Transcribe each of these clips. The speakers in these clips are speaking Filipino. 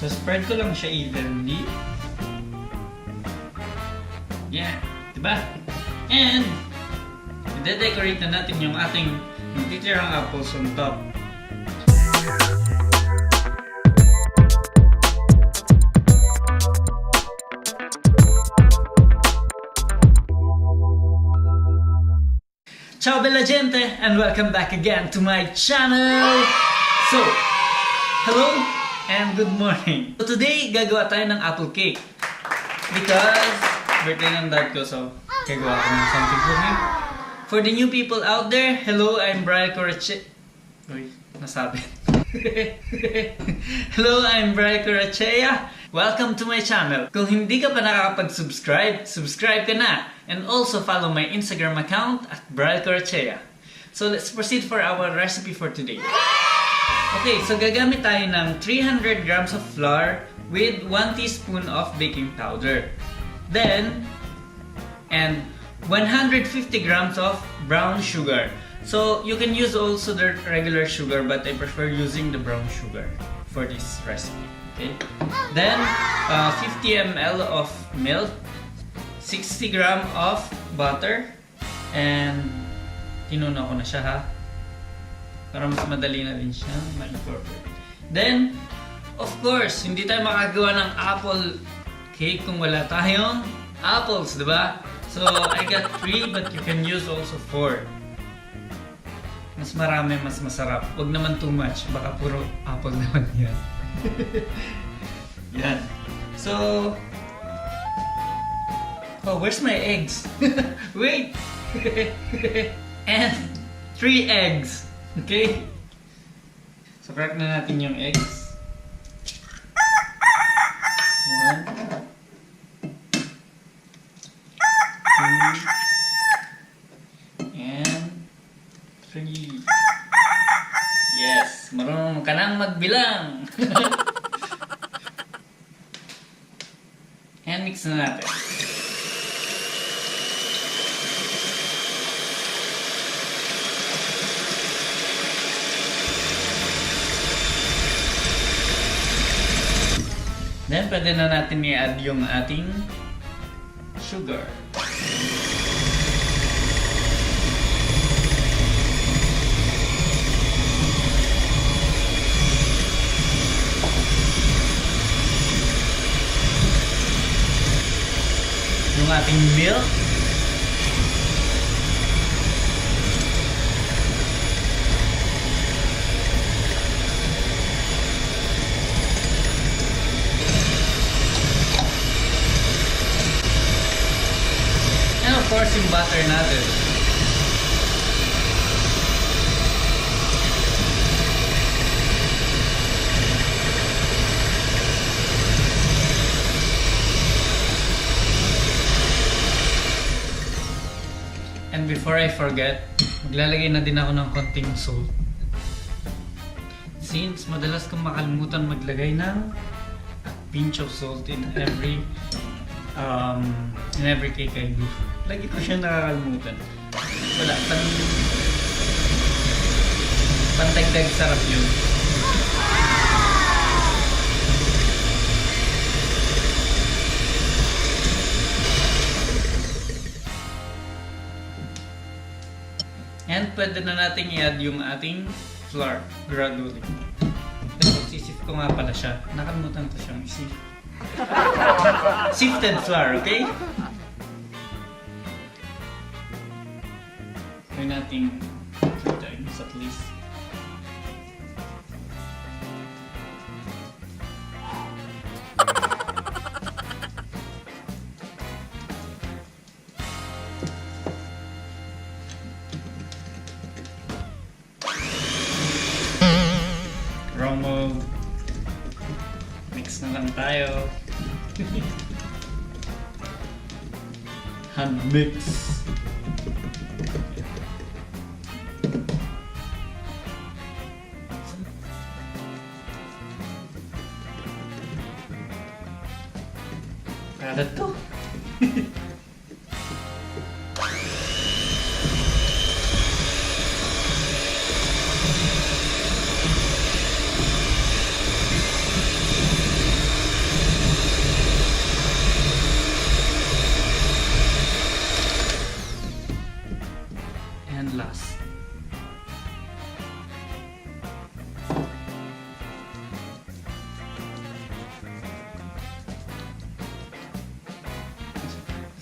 So, spread ko lang siya evenly. Yeah, diba? And, i-decorate na natin yung ating natitirang apples on top. Ciao bella gente and welcome back again to my channel! So, hello and good morning! So today, gagawa tayo ng apple cake. Because, birthday ng dad ko, so gagawa ko ng something for him. For the new people out there, hello, I'm Brian Corache... Uy, nasabi. Hello, I'm Brian Corachea. Welcome to my channel. Kung hindi ka pa nakakapag-subscribe, subscribe ka na. And also follow my Instagram account at Brian Corachea. So let's proceed for our recipe for today. Okay, so gagamit tayo ng 300 grams of flour with 1 teaspoon of baking powder. Then, and 150 grams of brown sugar. So you can use also the regular sugar, but I prefer using the brown sugar for this recipe. Okay. Then 50 ml of milk, 60 gram of butter, and tinuna ko na siya ha, para mas madali na din siya ma-incorporate. Then, of course, hindi tayo makagawa ng apple cake kung wala tayong apples, diba? So I got 3, but you can use also 4. Mas marami, mas masarap. Huwag naman too much. Baka puro apple naman yan. Yan. So... Oh, where's my eggs? Wait! And 3 eggs. Okay? So, crack na natin yung eggs. 1, 2, and 3. Yes, marunong ka nang magbilang. And mix na natin. Then, pwede na natin i-add yung ating sugar. Yung ating milk. And of course, yung butter natin. And before I forget, maglalagay na din ako ng konting salt. Since madalas kong makalimutan maglagay ng a pinch of salt in every cake I do. Lagi ko siya nakakalimutan. Wala, pantagdag sarap yun. And pwede na natin i-add yung ating flour gradually. Pero sisif ko nga pala siya. Nakalimutan ko siyang isif. Sifted flour, okay? Gawin natin 2 times at least. Promo. Mix na lang tayo. Hand mix. Kada to.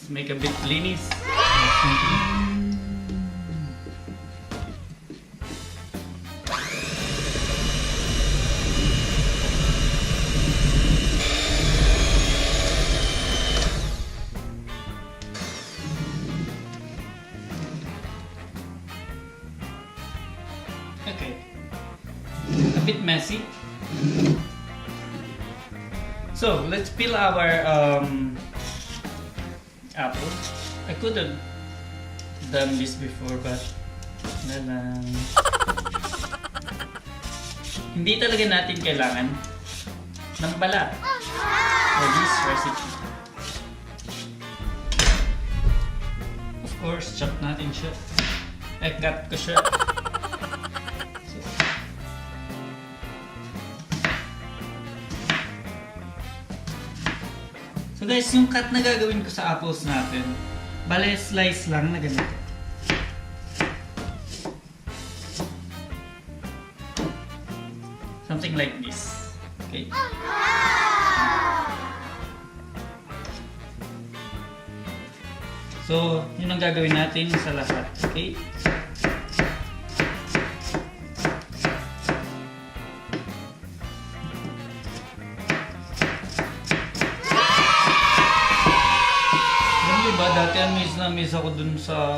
Let's make a bit linis. Okay. A bit messy. So, let's peel our apple. I could have done this before, but na lang. Hindi talaga natin kailangan ng balat for this recipe. Of course, chop natin siya. Cut ko siya. So guys, yung cut na gagawin ko sa apples natin, bale slice lang na ganito. Something like this. Okay? So, yun ang gagawin natin sa lahat. Okay? Diba, dati amaze ako dun sa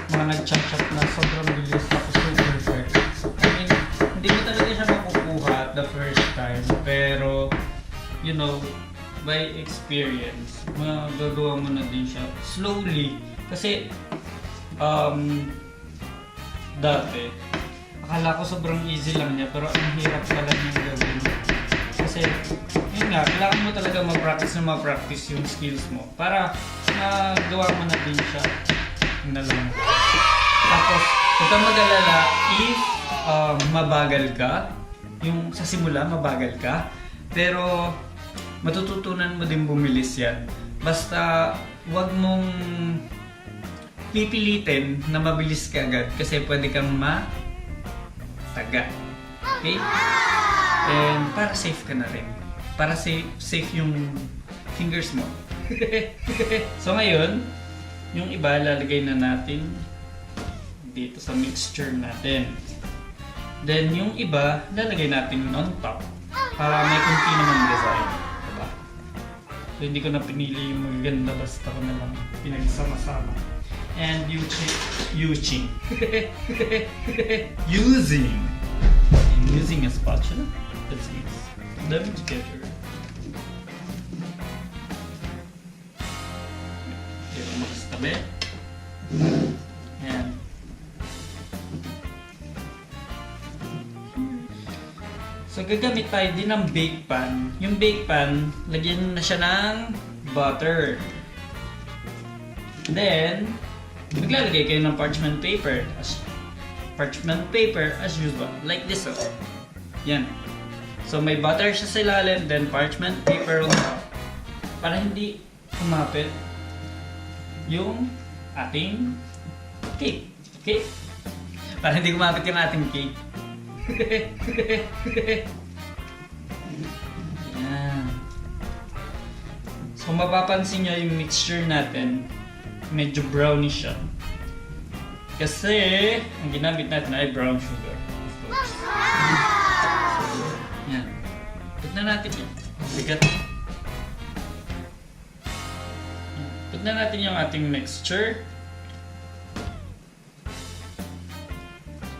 mga nag-chop-chop na sobrang bilis tapos super perfect. I mean, hindi mo talaga siya makukuha the first time, pero you know, by experience, magagawa mo na din siya slowly. Kasi dati akala ko sobrang easy lang niya, pero ang hirap pala niyang gawin. Kasi yun nga, kailangan mo talaga ma-practice yung skills mo para magawa mo na din siya. Yun na lang. Tapos, huwag kang mag-alala if mabagal ka, yung sa simula mabagal ka, pero matututunan mo din bumilis yan. Basta huwag mong pipilitin na mabilis ka agad kasi pwede kang mataga. Okay? And para safe ka na rin. Para safe yung fingers mo. So ngayon, yung iba lalagay na natin dito sa mixture natin. Then yung iba lalagay natin on top para may kunti naman design. Diba? So hindi ko na pinili yung magaganda, basta ko na lang pinagsama-sama. And using a spatula. Let's mix them together. Tabi. Ayan. So gagamit tayo din ng bake pan. Yung bake pan, lagyan na siya ng butter. Then, maglalagay kayo ng parchment paper as usual. Like this. Oh. Yan. So may butter siya sa ilalim, then parchment paper on top. Para hindi kumapit yung ating cake. Okay? Para hindi kumapit yung ating cake. Yan. So mapapansin nyo yung mixture natin, medyo brownish siya. Kasi ang ginamit natin ay brown sugar. Of course. So, yan. Put na natin yan. Bigat. Put na natin yung ating mixture.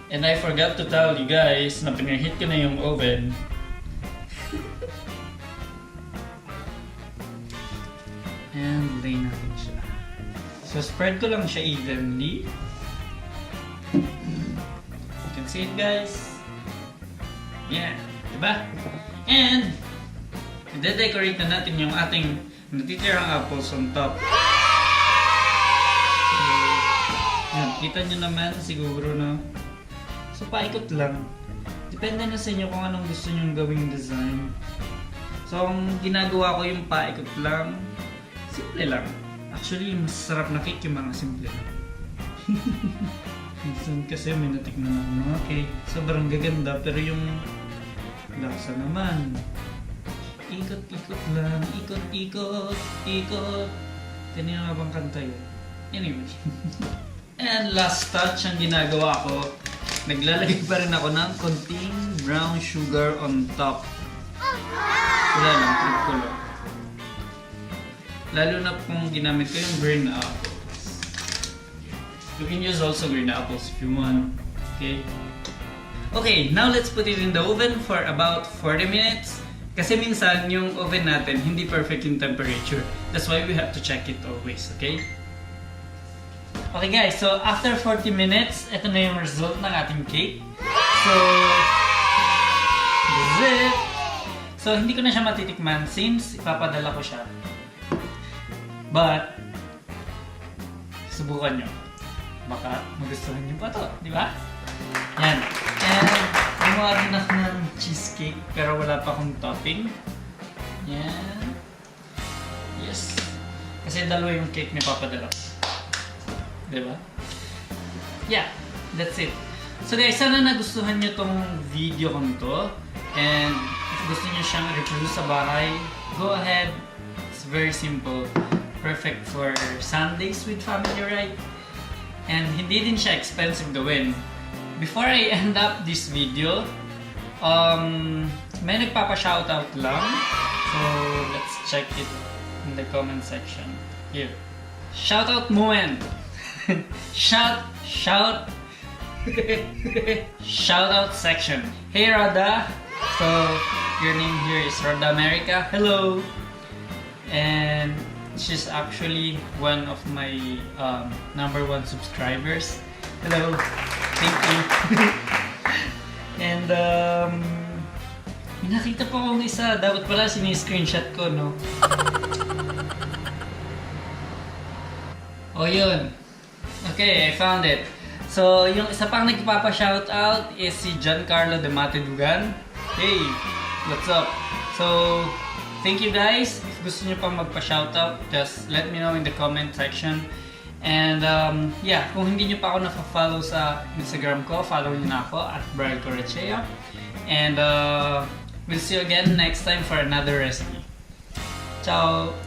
And I forgot to tell you guys na pinahit ko na yung oven. And lay natin siya. So spread ko lang siya evenly. You can see it, guys. Yeah, diba? And i-decorate na natin yung ating natitirang apples on top. Yan, kita nyo naman siguro na. So paikot lang. Depende na sa inyo kung anong gusto nyo gawing design. So ang ginagawa ko yung paikot lang. Simple lang. Actually, mas sarap na cake yung mga simple lang. Minsan kasi may natikman ako mga cake. Sobrang gaganda, pero yung lasa naman. Ikot-ikot lang, ikot-ikot, ikot. Kanina nga bang kanta yun? Anyway. And last touch ang ginagawa ko, naglalagay pa rin ako ng konting brown sugar on top. Wala lang, trip ko lang. Lalo na kung ginamit ko yung green apples. You can use also green apples if you want. Okay? Okay, now let's put it in the oven for about 40 minutes. Kasi minsan yung oven natin hindi perfect yung temperature. That's why we have to check it always, okay? Okay guys, so after 40 minutes, ito na yung result ng ating cake. So, this is it. So, hindi ko na siya matitikman since ipapadala ko siya. But, subukan nyo. Baka magustuhan nyo pa to, di ba? Yan. And, gumawa din ako ng cheesecake pero wala pa akong topping. Yan. Yes. Kasi dalawa yung cake ni papadala. Diba? Yeah, that's it. So guys, sana nagustuhan nyo tong video kong to. And if gusto nyo siyang reproduce sa bahay, go ahead. It's very simple. Perfect for Sundays with family, right? And hindi din siya expensive gawin. Before I end up this video, may nagpapa-shoutout lang. So let's check it in the comment section. Here. Shoutout moment! Shout out section. Hey Rada, so your name here is Rada America. Hello, and she's actually one of my #1 subscribers. Hello, thank you. And may nakita pa akong isa. Dapat pala sini-screenshot ko, no? Oh, yun. Okay, I found it. So, yung isa pang nagpapa-shoutout is si Giancarlo de Matedugan. Hey, what's up? So, thank you guys. If gusto nyo pang magpa-shoutout, just let me know in the comment section. And yeah, kung hindi nyo pa ako na-follow sa Instagram ko, follow nyo na ako at Brian Correchea. And we'll see you again next time for another recipe. Ciao!